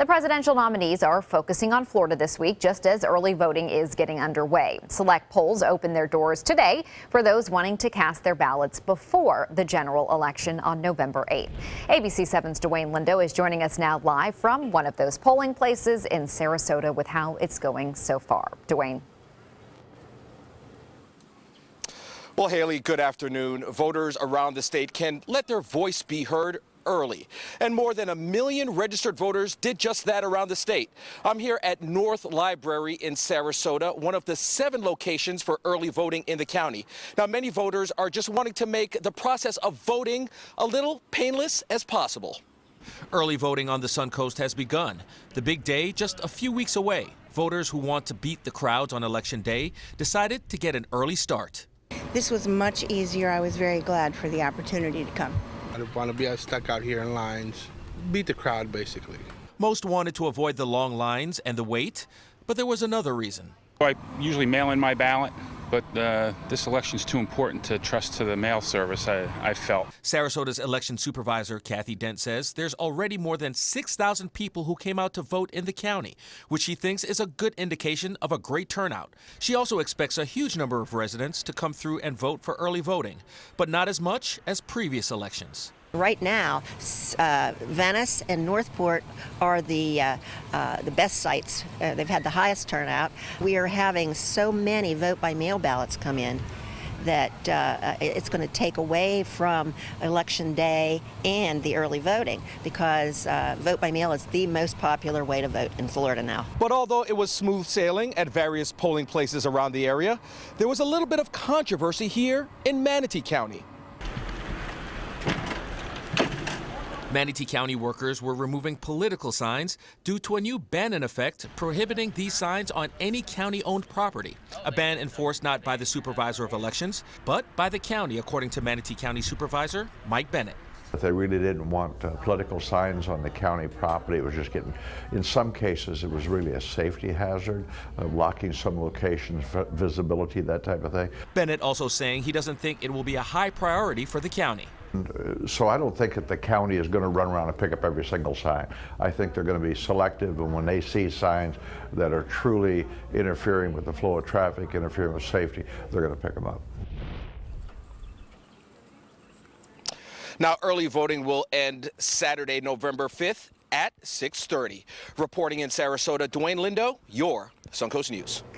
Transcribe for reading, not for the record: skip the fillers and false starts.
The presidential nominees are focusing on Florida this week, just as early voting is getting underway. Select polls open their doors today for those wanting to cast their ballots before the general election on November 8th. ABC 7's Dwayne Lindo is joining us now live from one of those polling places in Sarasota with how it's going so far. Dwayne. Well, Haley, good afternoon. Voters around the state can let their voice be heard early. And more than 1 million registered voters did just that around the state. I'm here at North Library in Sarasota, one of the 7 locations for early voting in the county. Now, many voters are just wanting to make the process of voting a little painless as possible. Early voting on the Suncoast has begun. The big day just a few weeks away. Voters who want to beat the crowds on Election Day decided to get an early start. This was much easier. I was very glad for the opportunity to come. I don't want to be stuck out here in lines, beat the crowd basically. Most wanted to avoid the long lines and the wait, but there was another reason. I usually mail in my ballot, but this election is too important to trust to the mail service, I felt. Sarasota's election supervisor, Kathy Dent, says there's already more than 6,000 people who came out to vote in the county, which she thinks is a good indication of a great turnout. She also expects a huge number of residents to come through and vote for early voting, but not as much as previous elections. Right now, Venice and Northport are the best sites. They've had the highest turnout. We are having so many vote-by-mail ballots come in that it's going to take away from Election Day and the early voting, because vote-by-mail is the most popular way to vote in Florida now. But although it was smooth sailing at various polling places around the area, there was a little bit of controversy here in Manatee County. Manatee County workers were removing political signs due to a new ban in effect prohibiting these signs on any county-owned property. A ban enforced not by the supervisor of elections, but by the county, according to Manatee County Supervisor Mike Bennett. They really didn't want political signs on the county property. It was just getting, in some cases, it was really a safety hazard, blocking some locations, visibility, that type of thing. Bennett also saying he doesn't think it will be a high priority for the county. So I don't think that the county is going to run around and pick up every single sign. I think they're going to be selective, and when they see signs that are truly interfering with the flow of traffic, interfering with safety, they're going to pick them up. Now, early voting will end Saturday, November 5th at 6:30. Reporting in Sarasota, Dwayne Lindo, your Suncoast News.